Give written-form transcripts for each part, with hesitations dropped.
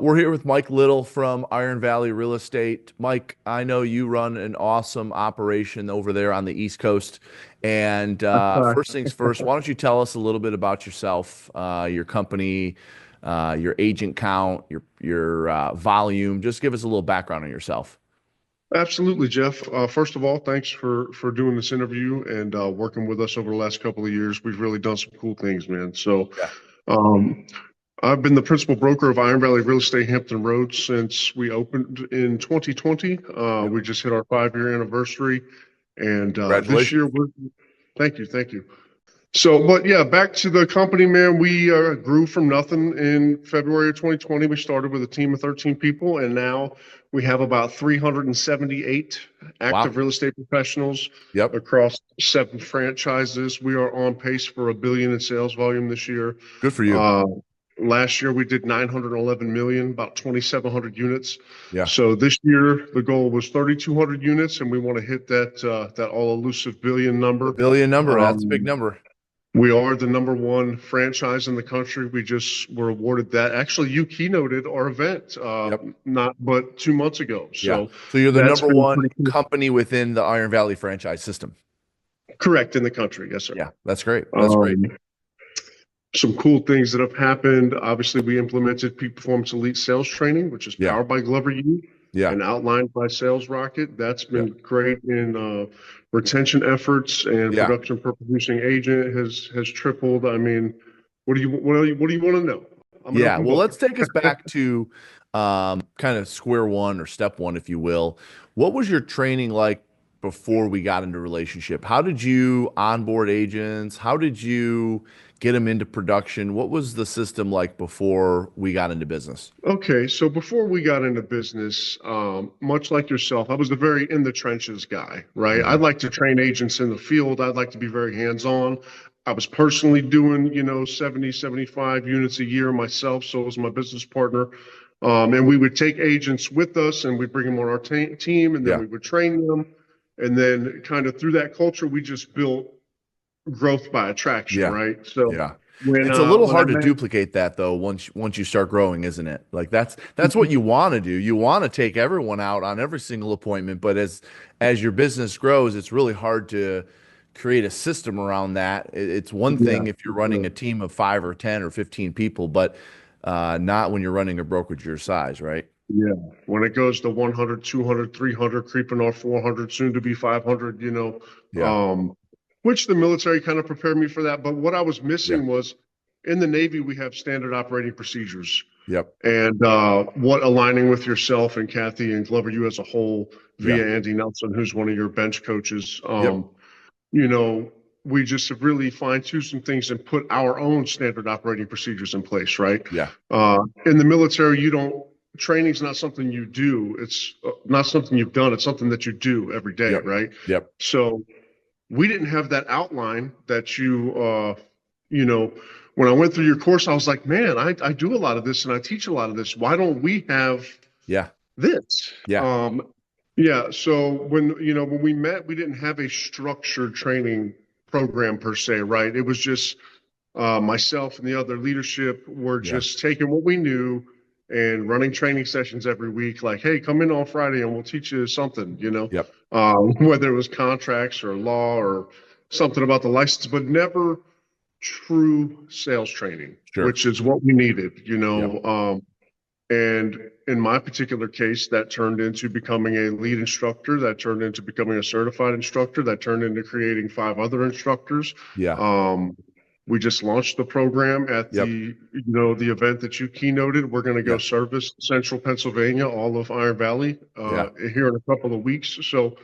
We're here with Mike Little from Iron Valley Real Estate. Mike, I know you run an awesome operation over there on the East Coast. And Uh, first things first, why don't you tell us a little bit about yourself, your company, your agent count, your volume. Just give us a little background on yourself. Absolutely, Jeff. First of all, thanks for doing this interview and working with us over the last couple of years. We've really done some cool things, man. So, Yeah. um, I've been the principal broker of Iron Valley Real Estate Hampton Roads since we opened in 2020. Yep. We just hit our 5-year anniversary, and this year Congratulations. we're thank you. So, but yeah, back to the company, man. We grew from nothing in February of 2020. We started with a team of 13 people, and now we have about 378 Wow. active real estate professionals Yep. across 7 franchises. We are on pace for a billion in sales volume this year. Good for you. Uh, Last year we did 911 million, about 2,700 units. Yeah. So this year the goal was 3,200 units, and we want to hit that all elusive billion The number. billion number, that's a big Um, number. we are the number one franchise in the country. We just were awarded that. Actually, you keynoted our event Yep. not but 2 months ago. Yeah. So So you're the that's number been one pretty cool. company within the Iron Valley franchise system. Correct in the country. Yes, sir. Yeah, that's great. That's great. Um, some cool things that have happened. Obviously, we implemented peak performance elite sales training, which is Yeah, powered by Glover U yeah, and outlined by SalesRocket. That's yeah, been great in retention efforts, and yeah, production per producing agent has tripled. I mean, what do you want to know? I'm an yeah. open Well, book. let's take us back to kind of square one or step one, if you will. What was your training like before we got into relationship? How did you onboard agents? How did you get them into production? What was the system like before we got into business? Okay, so before we got into business, much like yourself, I was the very in the trenches guy, right? Hmm. I'd like to train agents in the field. I'd like to be very hands-on. I was personally doing, 70, 75 units a year myself. So was my business partner. And we would take agents with us and we'd bring them on our team, and then Yeah, we would train them. And then kind of through that culture, we just built growth by attraction, yeah, right? So yeah. when It's a little when I hard to met, duplicate that though once you start growing, isn't it? Like that's what you want to do. You want to take everyone out on every single appointment, but as your business grows, it's really hard to create a system around that. It's one yeah. thing if you're running a team of 5 or 10 or 15 people, but not when you're running a brokerage your size, right? Yeah. When it goes to 100, 200, 300, creeping off 400, soon to be 500, Yeah, um, which the military kind of prepared me for that. But what I was yeah, missing was in the Navy, we have standard operating procedures. yep, And what aligning with yourself and Kathy and Glover, you as a whole, yeah, via Andy Nelson, who's one of your bench coaches, yep, you know, we just have really fine-tuned some things and put our own standard operating procedures in place, right? yeah, In the military, you don't, training's not something you do. It's not something you've done. It's something that you do every day, yep, right? yep, So we didn't have that outline that you know, when I went through your course, I was like, man, I do a lot of this and I teach a lot of this. Why don't we have yeah, this? yeah, Yeah. So when we met, we didn't have a structured training program per se, right? It was just myself and the other leadership were yeah, just taking what we knew and running training sessions every week. Like, hey, come in on Friday and we'll teach you something, yep, whether it was contracts or law or something about the license, but never true sales training, sure, which is what we needed, yep, and in my particular case, that turned into becoming a lead instructor, that turned into becoming a certified instructor, that turned into creating 5 other instructors. yeah, Um, we just launched the program at yep, the event that you keynoted. We're going to go yeah, service Central Pennsylvania, all of Iron Valley, yeah, here in a couple of weeks. So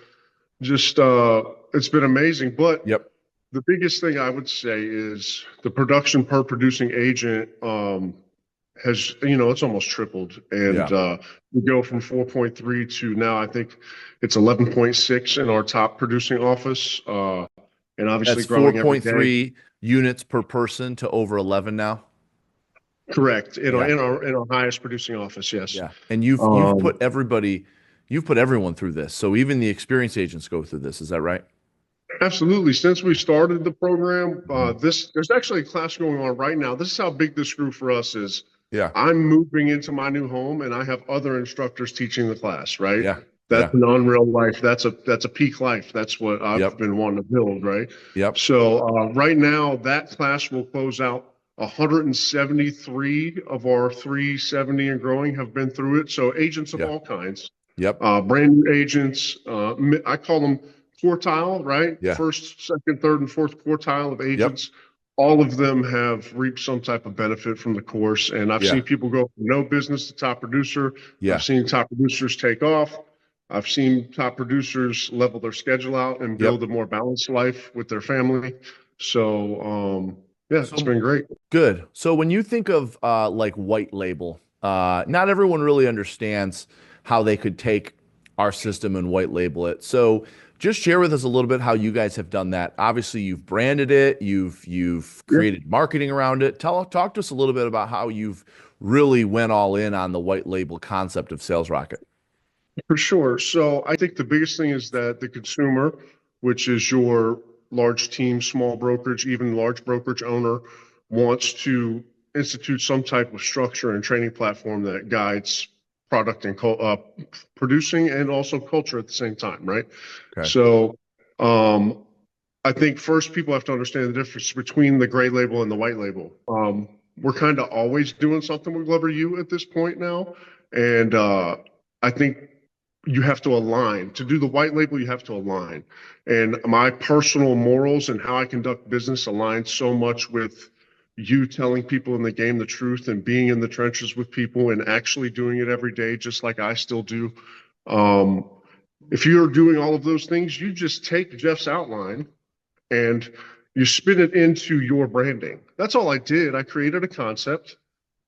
just it's been amazing. But yep. the biggest thing I would say is the production per producing agent has, it's almost tripled. And Yeah. we go from 4.3 to now I think it's 11.6 in our top producing office, and obviously That's growing every day. 4.3 units per person to over 11 now. Correct. In our Yeah. in our in our highest producing office, yes. Yeah. And you've Um, put everyone through this. So even the experienced agents go through this. Is that right? Absolutely. Since we started the program, Mhm. there's actually a class going on right now. This is how big this grew for us is. Yeah. I'm moving into my new home and I have other instructors teaching the class, right? Yeah. That's Yeah. an unreal life. That's a peak life. That's what I've Yep. been wanting to build, right? Yep. So right now that class will close out. 173 of our 370 and growing have been through it. So agents of Yeah. all kinds, Yep. brand new agents. I call them quartile, right? Yeah. First, second, third, and fourth quartile of Yep. agents. All of them have reaped some type of benefit from the course. And I've Yeah. seen people go from no business to top producer. I've Yeah. seen top producers take off. I've seen top producers level their schedule out and build Yep. a more balanced life with their family. So, yeah, it's So been great. good. So when you think of like white label, not everyone really understands how they could take our system and white label it. So just share with us a little bit how you guys have done that. Obviously, you've branded it, you've Yeah, created marketing around it. Talk to us a little bit about how you've really went all in on the white label concept of Sales Rocket. for sure. So I think the biggest thing is that the consumer, which is your large team, small brokerage, even large brokerage owner, wants to institute some type of structure and training platform that guides product and producing and also culture at the same time, right? Okay. So um, I think first people have to understand the difference between the gray label and the white label. We're kind of always doing something with Glover U at this point now, and I think you have to align. To do the white label, you have to align. And my personal morals and how I conduct business align so much with you telling people in the game the truth and being in the trenches with people and actually doing it every day, just like I still do. Um, if you're doing all of those things, you just take Jeff's outline and you spin it into your branding. That's all I did. I created a concept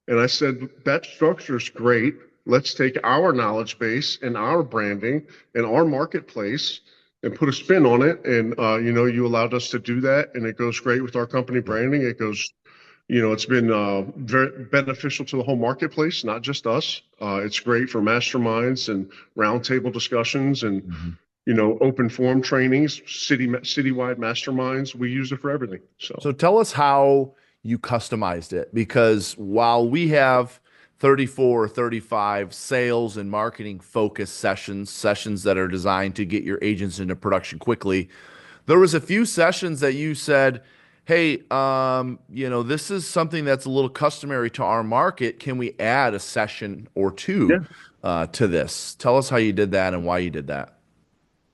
and I said, that structure is great. Let's take our knowledge base and our branding and our marketplace and put a spin on it. And, you allowed us to do that. And it goes great with our company Yeah. branding. It goes, it's been very beneficial to the whole marketplace, not just us. It's great for masterminds and roundtable discussions and, Mhm. open forum trainings, citywide masterminds. We use it for everything. So. So tell us how you customized it because while we have 34 or 35 sales and marketing focused sessions that are designed to get your agents into production quickly, there was a few sessions that you said, "Hey, this is something that's a little customary to our market. Can we add a session or two to this?" Tell us how you did that and why you did that.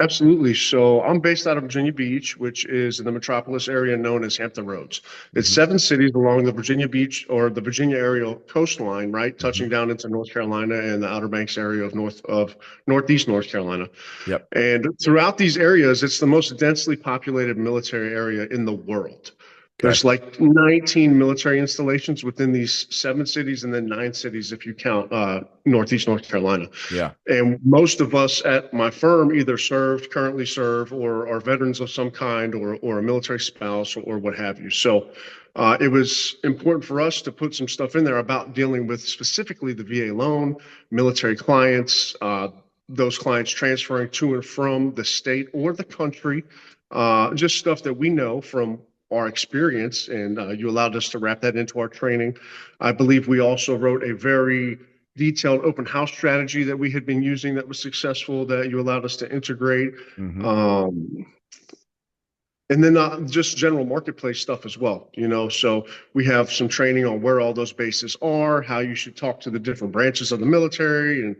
Absolutely. So I'm based out of Virginia Beach, which is in the metropolis area known as Hampton Roads. It's Hmm. 7 cities along the Virginia Beach or the Virginia area coastline, right, touching Hmm. down into North Carolina and the Outer Banks area of northeast North Carolina. Yep. And throughout these areas, it's the most densely populated military area in the world. Okay. There's like 19 military installations within these 7 cities, and then 9 cities if you count Northeast North Carolina. Yeah. And most of us at my firm either served, currently serve, or are veterans of some kind, or a military spouse, or what have you. So it was important for us to put some stuff in there about dealing with specifically the VA loan, military clients, those clients transferring to and from the state or the country, just stuff that we know from our experience. And you allowed us to wrap that into our training. I believe we also wrote a very detailed open house strategy that we had been using that was successful that you allowed us to integrate. Hmm. Um, and then just general marketplace stuff as well, so we have some training on where all those bases are, how you should talk to the different branches of the military, and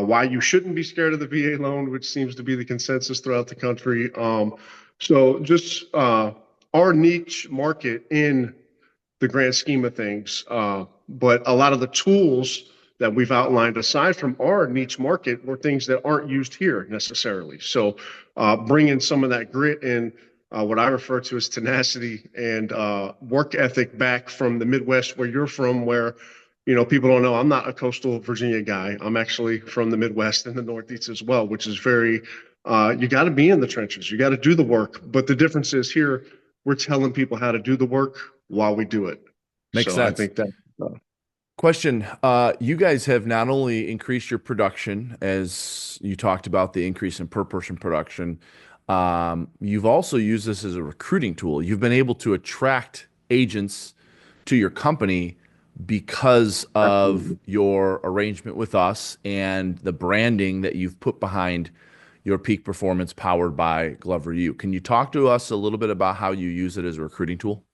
why you shouldn't be scared of the VA loan, which seems to be the consensus throughout the country. So just our niche market in the grand scheme of things. But a lot of the tools that we've outlined, aside from our niche market, were things that aren't used here necessarily. So bringing some of that grit and what I refer to as tenacity and work ethic back from the Midwest, where you're from, where people don't know I'm not a coastal Virginia guy. I'm actually from the Midwest and the Northeast as well, which is very you got to be in the trenches. You got to do the work. But the difference is here, we're telling people how to do the work while we do it. Makes So I sense. think that, Question. You guys have not only increased your production, as you talked about the increase in per person production, you've also used this as a recruiting tool. You've been able to attract agents to your company because of Absolutely. your arrangement with us and the branding that you've put behind your peak performance powered by Glover U. Can you talk to us a little bit about how you use it as a recruiting tool?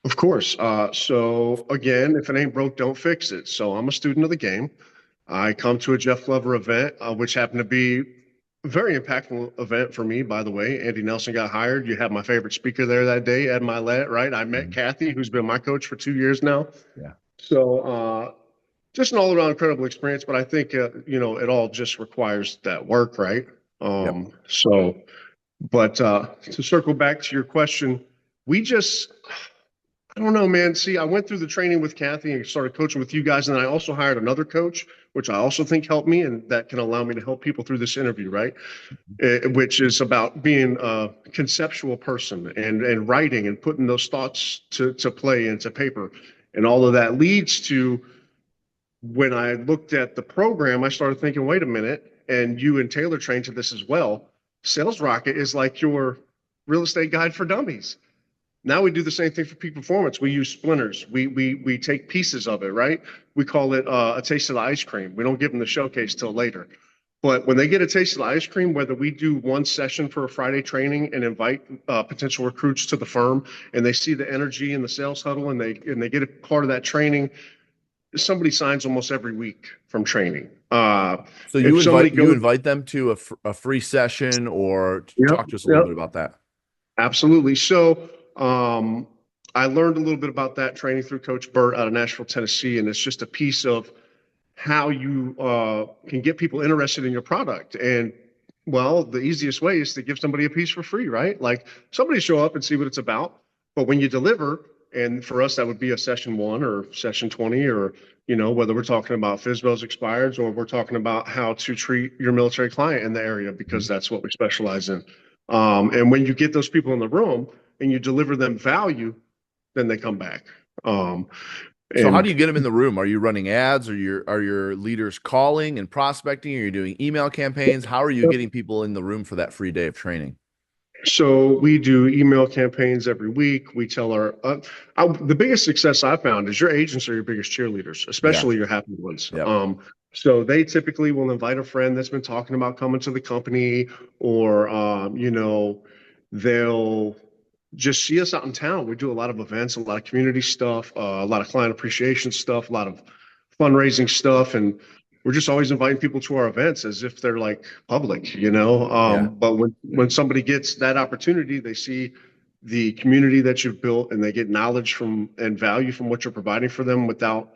Of course. So again, if it ain't broke, don't fix it. So I'm a student of the game. I come to a Jeff Glover event, which happened to be a very impactful event for me, by the way. Andy Nelson got hired. You had my favorite speaker there that day, Ed Milet, right? I met Mhm. Kathy, who's been my coach for 2 years now. Yeah. So just an all-around incredible experience. But I think it all just requires that work, right? Yep. But to circle back to your question, we just I don't know, man. See, I went through the training with Kathy and started coaching with you guys, and then I also hired another coach, which I also think helped me, and that can allow me to help people through this interview, right? Which is about being a conceptual person and writing and putting those thoughts to play into paper, and all of that leads to when I looked at the program, I started thinking, wait a minute, and you and Taylor trained to this as well. SalesRocket is like your real estate guide for dummies. Now we do the same thing for peak performance. We use splinters. We take pieces of it, right? We call it a taste of the ice cream. We don't give them the showcase till later. But when they get a taste of the ice cream, whether we do one session for a Friday training and invite potential recruits to the firm, and they see the energy in the sales huddle, and they get a part of that training, somebody signs almost every week from training. So If somebody you goes, invite them to a free session, or yep, talk to us a little yep, bit about that. absolutely. So I learned a little bit about that training through Coach Burt out of Nashville, Tennessee, and it's just a piece of how you can get people interested in your product. And well, the easiest way is to give somebody a piece for free, right? Like somebody show up and see what it's about. But when you deliver, and for us that would be a session 1 or session 20, or whether we're talking about FSBOs expireds or we're talking about how to treat your military client in the area, because Mhm. that's what we specialize in. And when you get those people in the room and you deliver them value, then they come back. Um, So how do and you get them in the room? Are you running ads? Are your leaders calling and prospecting? Are you doing email campaigns? How are you getting people in the room for that free day of training? So we do email campaigns every week. We tell the biggest success I found is your agents are your biggest cheerleaders, Yeah. especially your happy ones. Yep. So they typically will invite a friend that's been talking about coming to the company, or they'll just see us out in town. We do a lot of events, a lot of community stuff, a lot of client appreciation stuff, a lot of fundraising stuff, and we're just always inviting people to our events as if they're like public. Yeah. But when somebody gets that opportunity, they see the community that you've built, and they get knowledge from and value from what you're providing for them without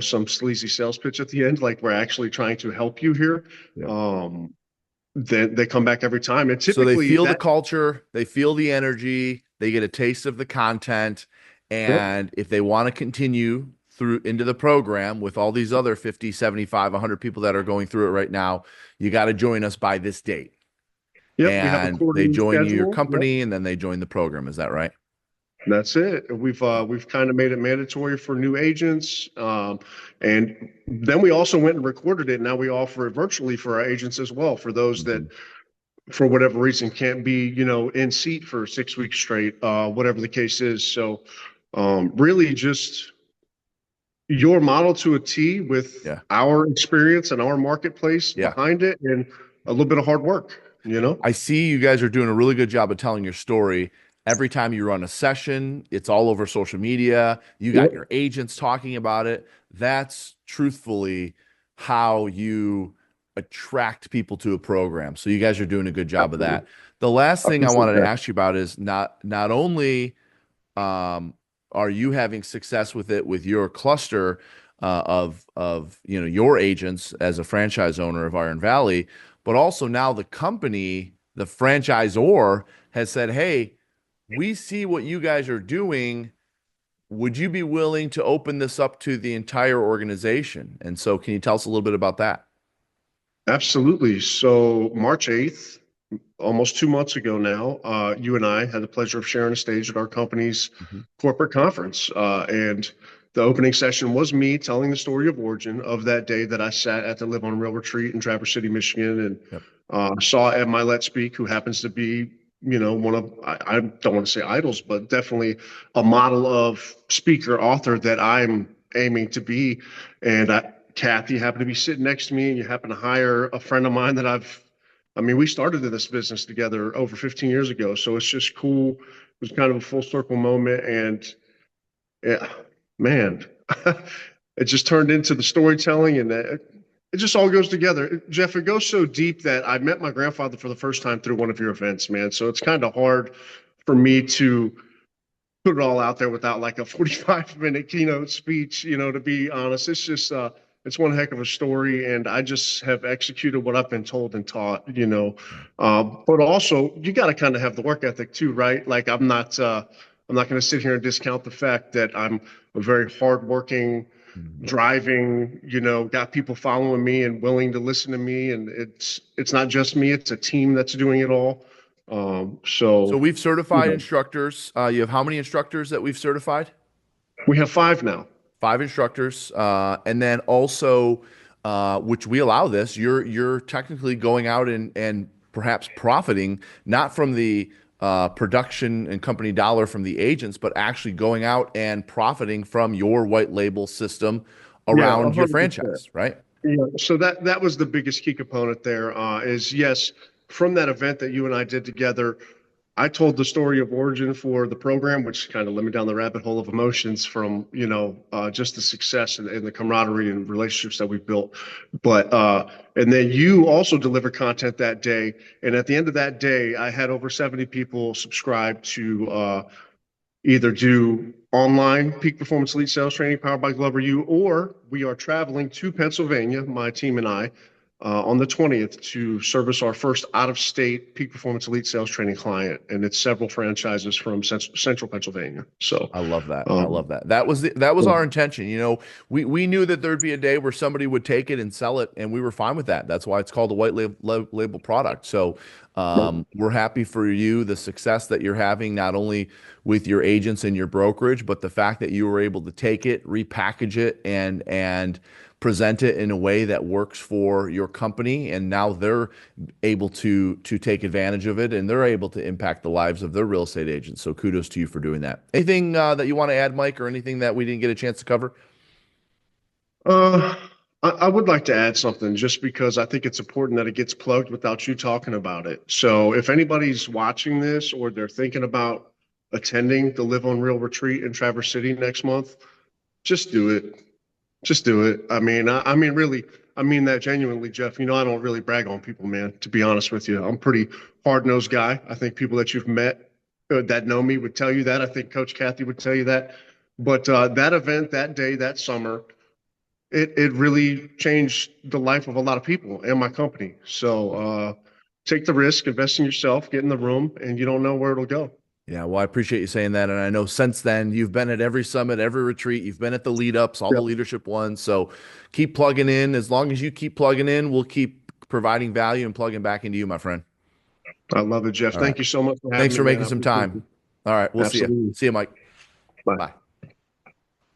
some sleazy sales pitch at the end, like we're actually trying to help you here. Yep. um then they come back every time, and So they typically feel the that. culture, they feel the energy, they get a taste of the content, Yep. and if they want to continue through into the program with all these other 50, 75, 100 people that are going through it right now, you got to join us by this date. Yep, we have a And they quarterly join your schedule. Yep. company and then they join the program. Is that right? That's it. We've kind of made it mandatory for new agents, and then we also went and recorded it. Now we offer it virtually for our agents as well, for those that, Mhm. for whatever reason, can't be in seat for 6 weeks straight, whatever the case is. So really, just your model to a T with Yeah. our experience and our marketplace Yeah. behind it, and a little bit of hard work. I see you guys are doing a really good job of telling your story. Every time you run a session, it's all over social media. You got Yep. your agents talking about it. That's truthfully how you attract people to a program. So you guys are doing a good job of Absolutely. that. The last I thing I appreciate wanted to that. ask you about is not only um, are you having success with it with your cluster of your agents as a franchise owner of Iron Valley, but also now the company, the franchisor has said, "Hey, we see what you guys are doing. Would you be willing to open this up to the entire organization?" And so, can you tell us a little bit about that? Absolutely. So March 8th, almost 2 months ago now, you and I had the pleasure of sharing a stage at our company's Mhm. corporate conference. And the opening session was me telling the story of origin of that day that I sat at the Live on Real retreat in Traverse City, Michigan, and Yep. saw Ed Milet speak, who happens to be one of, I don't want to say idols, but definitely a model of speaker author that I'm aiming to be. And Kathy happened to be sitting next to me, and you happen to hire a friend of mine that I mean, we started in this business together over 15 years ago. So it's just cool. It was kind of a full circle moment. And yeah, man, it just turned into the storytelling, and it just all goes together. Jeff, it goes so deep that I met my grandfather for the first time through one of your events, man. So it's kind of hard for me to put it all out there without like a 45-minute keynote speech, to be honest. It's just, it's one heck of a story. And I just have executed what I've been told and taught. But also, you got to kind of have the work ethic too, right? Like, I'm not going to sit here and discount the fact that I'm a very hardworking, Mhm. driving, got people following me and willing to listen to me. And it's not just me, it's a team that's doing it all. So So, we've you certified know, instructors. You have how many instructors that we've certified? we have five now. Five instructors, and then also, which we allow this. You're technically going out and perhaps profiting not from the production and company dollar from the agents, but actually going out and profiting from your white label system Yeah, around your 100%. franchise, right? Yeah. So that was the biggest key component there, is yes, from that event that you and I did together, I told the story of origin for the program, which kind of led me down the rabbit hole of emotions from, just the success and the camaraderie and relationships that we've built. But, and then you also delivered content that day. And at the end of that day, I had over 70 people subscribe to, either do online peak performance elite sales training powered by Glover U, or we are traveling to Pennsylvania, my team and I, on the 20th to service our first out of state peak performance elite sales training client. And it's several franchises from central Pennsylvania. So, I love that. I um, love that. That was our intention. We knew that there'd be a day where somebody would take it and sell it, and we were fine with that. That's why it's called a white label product. So we're happy for you, the success that you're having, not only with your agents and your brokerage, but the fact that you were able to take it, repackage it, and present it in a way that works for your company, and now they're able to take advantage of it, and they're able to impact the lives of their real estate agents. So kudos to you for doing that. Anything that you want to add, Mike, or anything that we didn't get a chance to cover? uh, I would like to add something just because I think it's important that it gets plugged without you talking about it. So if anybody's watching this or they're thinking about attending the Live on Real retreat in Traverse City next month, just do it. Just do it. I mean, really, I mean that genuinely, Jeff. I don't really brag on people, man, to be honest with you. I'm a pretty hard-nosed guy. I think people that you've met that know me would tell you that. I think Coach Kathy would tell you that. But that event, that day, that summer, it really changed the life of a lot of people and my company. So take the risk, invest in yourself, get in the room, and you don't know where it'll go. Yeah, well, I appreciate you saying that. And I know since then you've been at every summit, every retreat, you've been at the lead ups, all the Yep. leadership ones. So keep plugging in. As long as you keep plugging in, we'll keep providing value and plugging back into you, my friend. I love it, Jeff. All right. Thank you so much for having Thanks me, for man. making I some appreciate time. you. All right. We'll see you. Absolutely. See you, Mike. Bye. Bye.